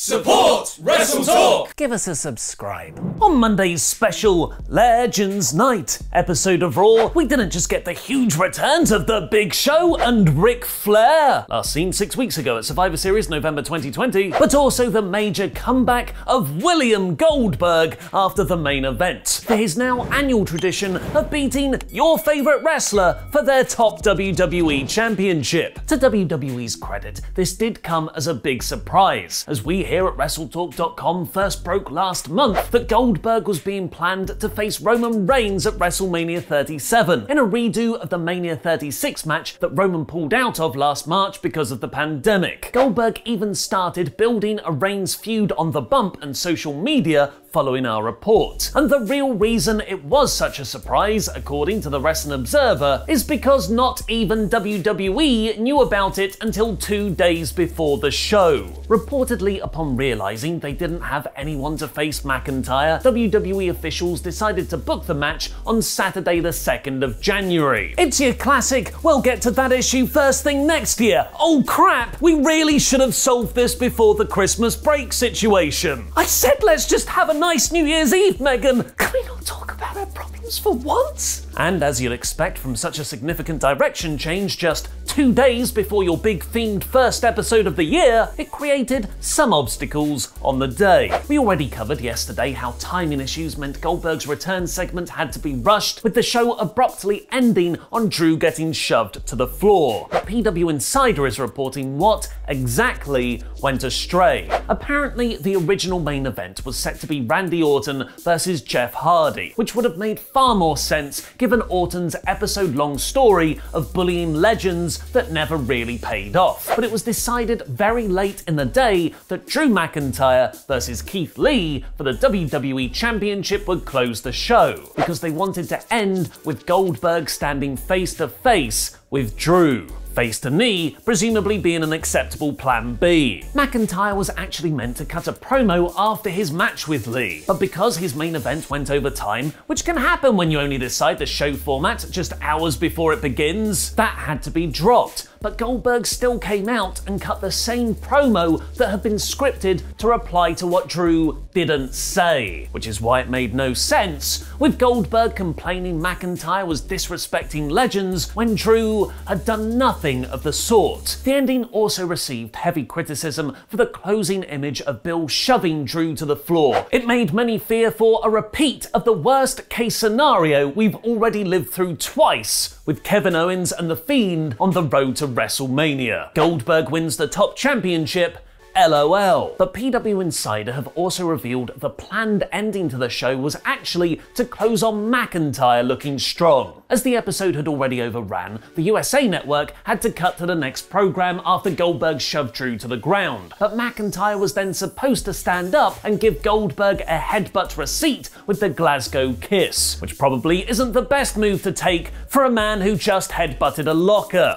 Support WrestleTalk! Give us a subscribe. On Monday's special Legends Night episode of Raw, we didn't just get the huge returns of The Big Show and Ric Flair, last seen 6 weeks ago at Survivor Series November 2020, but also the major comeback of William Goldberg after the main event, for his now annual tradition of beating your favourite wrestler for their top WWE championship. To WWE's credit, this did come as a big surprise, as we here at WrestleTalk.com first broke last month that Goldberg was being planned to face Roman Reigns at WrestleMania 37, in a redo of the Mania 36 match that Roman pulled out of last March because of the pandemic. Goldberg even started building a Reigns feud on the bump and social media following our report. And the real reason it was such a surprise, according to the Wrestling Observer, is because not even WWE knew about it until 2 days before the show. Reportedly, upon realizing they didn't have anyone to face McIntyre, WWE officials decided to book the match on Saturday the 2nd of January. It's your classic, we'll get to that issue first thing next year. Oh crap, we really should have solved this before the Christmas break situation. I said let's just have a nice New Year's Eve, Megan. Can we not talk about our problems for once? And as you'd expect from such a significant direction change just 2 days before your big themed first episode of the year, it created some obstacles on the day. We already covered yesterday how timing issues meant Goldberg's return segment had to be rushed, with the show abruptly ending on Drew getting shoved to the floor. But PW Insider is reporting what exactly went astray. Apparently, the original main event was set to be Randy Orton versus Jeff Hardy, which would have made far more sense given Orton's episode-long story of bullying legends that never really paid off. But it was decided very late in the day that Drew McIntyre versus Keith Lee for the WWE Championship would close the show, because they wanted to end with Goldberg standing face to face with Drew. Face to knee, presumably being an acceptable plan B. McIntyre was actually meant to cut a promo after his match with Lee, but because his main event went over time, which can happen when you only decide the show format just hours before it begins, that had to be dropped. But Goldberg still came out and cut the same promo that had been scripted to reply to what Drew didn't say, which is why it made no sense, with Goldberg complaining McIntyre was disrespecting legends when Drew had done nothing of the sort. The ending also received heavy criticism for the closing image of Bill shoving Drew to the floor. It made many fear for a repeat of the worst case scenario we've already lived through twice, with Kevin Owens and The Fiend on the road to WrestleMania. Goldberg wins the top championship, LOL. But PW Insider have also revealed the planned ending to the show was actually to close on McIntyre looking strong. As the episode had already overran, the USA Network had to cut to the next program after Goldberg shoved Drew to the ground. But McIntyre was then supposed to stand up and give Goldberg a headbutt receipt with the Glasgow kiss, which probably isn't the best move to take for a man who just headbutted a locker.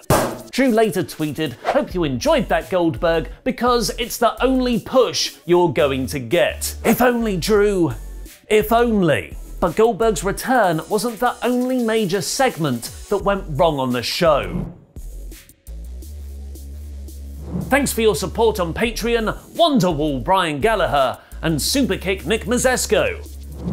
Drew later tweeted, "Hope you enjoyed that, Goldberg, because it's the only push you're going to get." If only, Drew. If only. But Goldberg's return wasn't the only major segment that went wrong on the show. Thanks for your support on Patreon, Wonderwall Brian Gallagher, and Superkick Nick Mazesco.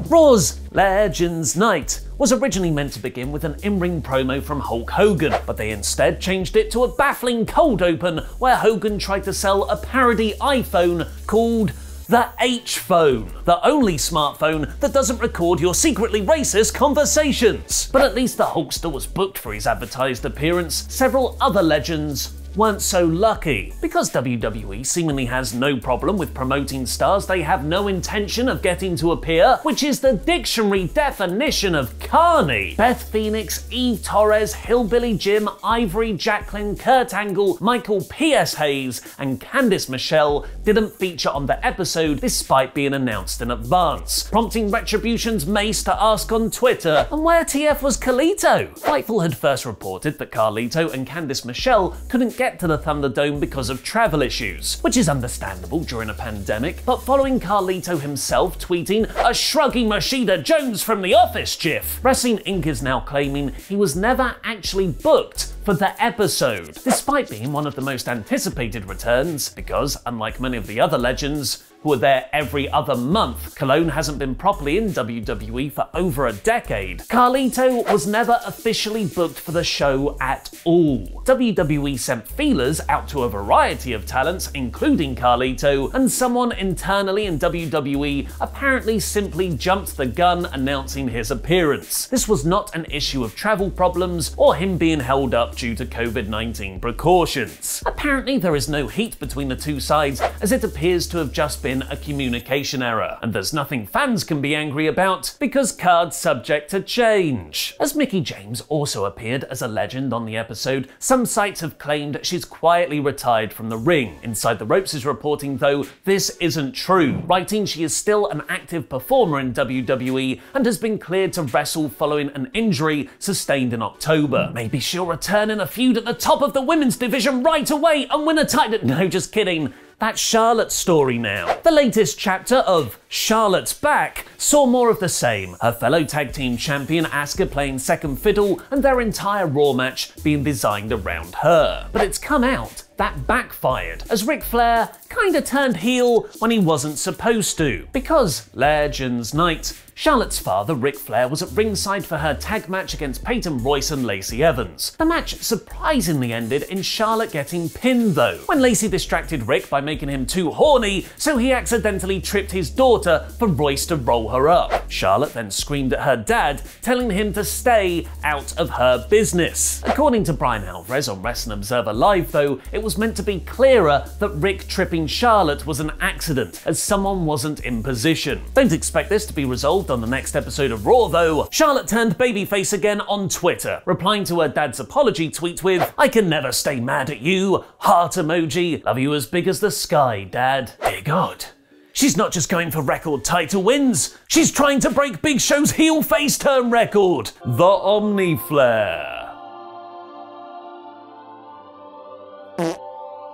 Raw's Legends Night was originally meant to begin with an in-ring promo from Hulk Hogan, but they instead changed it to a baffling cold open where Hogan tried to sell a parody iPhone called the H-Phone, the only smartphone that doesn't record your secretly racist conversations. But at least the Hulkster was booked for his advertised appearance. Several other legends weren't so lucky. Because WWE seemingly has no problem with promoting stars they have no intention of getting to appear, which is the dictionary definition of carny. Beth Phoenix, Eve Torres, Hillbilly Jim, Ivory, Jacqueline, Kurt Angle, Michael P.S. Hayes, and Candice Michelle didn't feature on the episode despite being announced in advance, prompting Retribution's Mace to ask on Twitter, and where TF was Carlito? Fightful had first reported that Carlito and Candice Michelle couldn't get to the Thunderdome because of travel issues, which is understandable during a pandemic, but following Carlito himself tweeting a shrugging Machida Jones from The Office gif, Wrestling Inc. is now claiming he was never actually booked for the episode, despite being one of the most anticipated returns, because unlike many of the other legends who are there every other month, Cologne hasn't been properly in WWE for over a decade. Carlito was never officially booked for the show at all. WWE sent feelers out to a variety of talents, including Carlito, and someone internally in WWE apparently simply jumped the gun announcing his appearance. This was not an issue of travel problems or him being held up due to COVID-19 precautions. Apparently there is no heat between the two sides, as it appears to have just been a communication error, and there's nothing fans can be angry about because Card's subject to change. As Mickie James also appeared as a legend on the episode, some sites have claimed she's quietly retired from the ring. Inside the Ropes is reporting, though, this isn't true, writing she is still an active performer in WWE and has been cleared to wrestle following an injury sustained in October. Maybe she'll return in a feud at the top of the women's division right away and win a title. No, just kidding. That's Charlotte's story now. The latest chapter of Charlotte's Back saw more of the same, her fellow tag team champion Asuka playing second fiddle and their entire Raw match being designed around her. But it's come out that backfired, as Ric Flair kinda turned heel when he wasn't supposed to. Because Legends Night, Charlotte's father, Ric Flair, was at ringside for her tag match against Peyton Royce and Lacey Evans. The match surprisingly ended in Charlotte getting pinned though, when Lacey distracted Ric by making him too horny, so he accidentally tripped his daughter for Royce to roll her up. Charlotte then screamed at her dad, telling him to stay out of her business. According to Brian Alvarez on Wrestling Observer Live though, it was meant to be clearer that Ric tripping Charlotte was an accident, as someone wasn't in position. Don't expect this to be resolved on the next episode of Raw though. Charlotte turned babyface again on Twitter, replying to her dad's apology tweet with, "I can never stay mad at you, heart emoji, love you as big as the sky, Dad." Dear God. She's not just going for record title wins, she's trying to break Big Show's heel face turn record, the Omni Flair.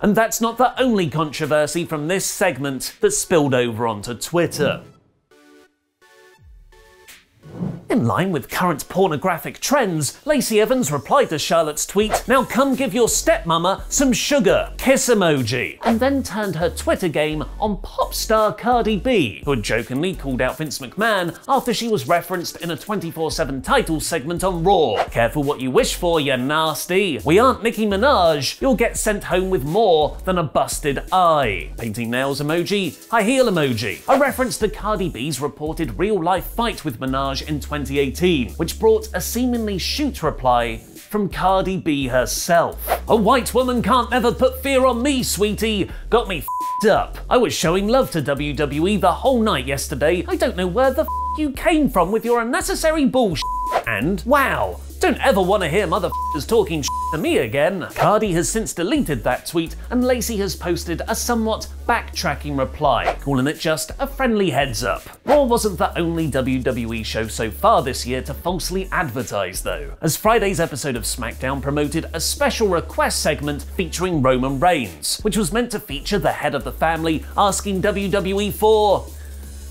And that's not the only controversy from this segment that spilled over onto Twitter. In line with current pornographic trends, Lacey Evans replied to Charlotte's tweet, "Now come give your stepmama some sugar, kiss emoji," and then turned her Twitter game on pop star Cardi B, who had jokingly called out Vince McMahon after she was referenced in a 24/7 title segment on Raw. "Careful what you wish for, you nasty. We aren't Nicki Minaj. You'll get sent home with more than a busted eye." Painting nails emoji, high heel emoji. A reference to Cardi B's reported real-life fight with Minaj in 2018, which brought a seemingly shoot reply from Cardi B herself. "A white woman can't never put fear on me, sweetie. Got me f***ed up. I was showing love to WWE the whole night yesterday. I don't know where the f*** you came from with your unnecessary bullshit. And wow, don't ever want to hear motherfuckers talking shit to me again." Cardi has since deleted that tweet, and Lacey has posted a somewhat backtracking reply, calling it just a friendly heads up. Raw wasn't the only WWE show so far this year to falsely advertise though, as Friday's episode of SmackDown promoted a special request segment featuring Roman Reigns, which was meant to feature the head of the family asking WWE for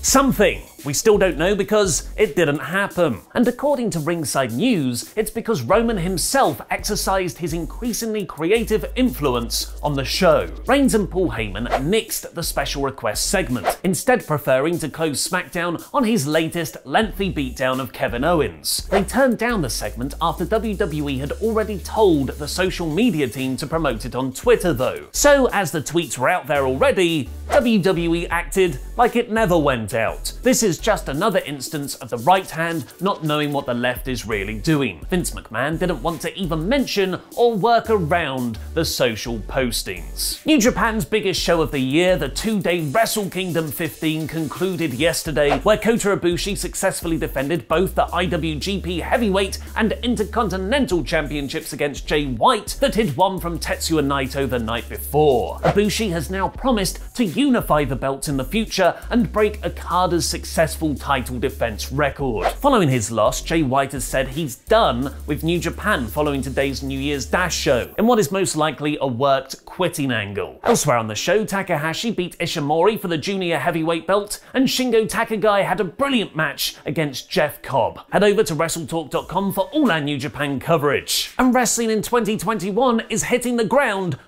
something. We still don't know because it didn't happen. And according to Ringside News, it's because Roman himself exercised his increasingly creative influence on the show. Reigns and Paul Heyman nixed the special request segment, instead preferring to close SmackDown on his latest lengthy beatdown of Kevin Owens. They turned down the segment after WWE had already told the social media team to promote it on Twitter though. So as the tweets were out there already, WWE acted like it never went out. This is just another instance of the right hand not knowing what the left is really doing. Vince McMahon didn't want to even mention or work around the social postings. New Japan's biggest show of the year, the two-day WrestleKingdom 15, concluded yesterday, where Kota Ibushi successfully defended both the IWGP Heavyweight and Intercontinental Championships against Jay White that he'd won from Tetsuya Naito the night before. Ibushi has now promised to unify the belts in the future and break Okada's success successful title defense record. Following his loss, Jay White has said he's done with New Japan following today's New Year's Dash show, in what is most likely a worked quitting angle. Elsewhere on the show, Takahashi beat Ishimori for the junior heavyweight belt, and Shingo Takagi had a brilliant match against Jeff Cobb. Head over to WrestleTalk.com for all our New Japan coverage. And wrestling in 2021 is hitting the ground ...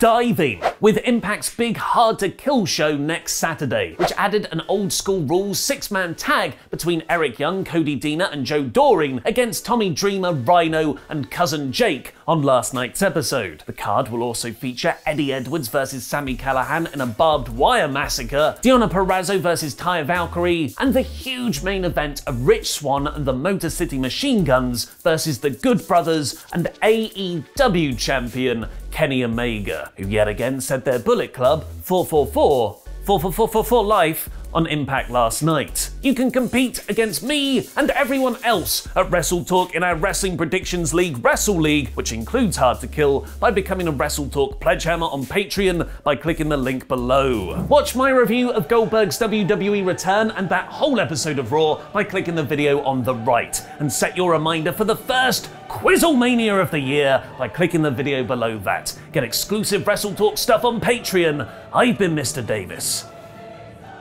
diving, with Impact's big Hard to Kill show next Saturday, which added an old school rules 6-man tag between Eric Young, Cody Deaner and Joe Doring against Tommy Dreamer, Rhino and Cousin Jake on last night's episode. The card will also feature Eddie Edwards versus Sami Callihan in a barbed wire massacre, Deonna Purrazzo versus Taya Valkyrie, and the huge main event of Rich Swann and the Motor City Machine Guns versus the Good Brothers and AEW champion Kenny Omega, who yet again said their Bullet Club 444 for life on Impact last night. You can compete against me and everyone else at WrestleTalk in our Wrestling Predictions League, Wrestle League, which includes Hard to Kill, by becoming a WrestleTalk Pledgehammer on Patreon by clicking the link below. Watch my review of Goldberg's WWE return and that whole episode of Raw by clicking the video on the right, and set your reminder for the first Quizzlemania of the year by clicking the video below that. Get exclusive WrestleTalk stuff on Patreon. I've been Mr. Davis.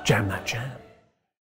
Jam that jam.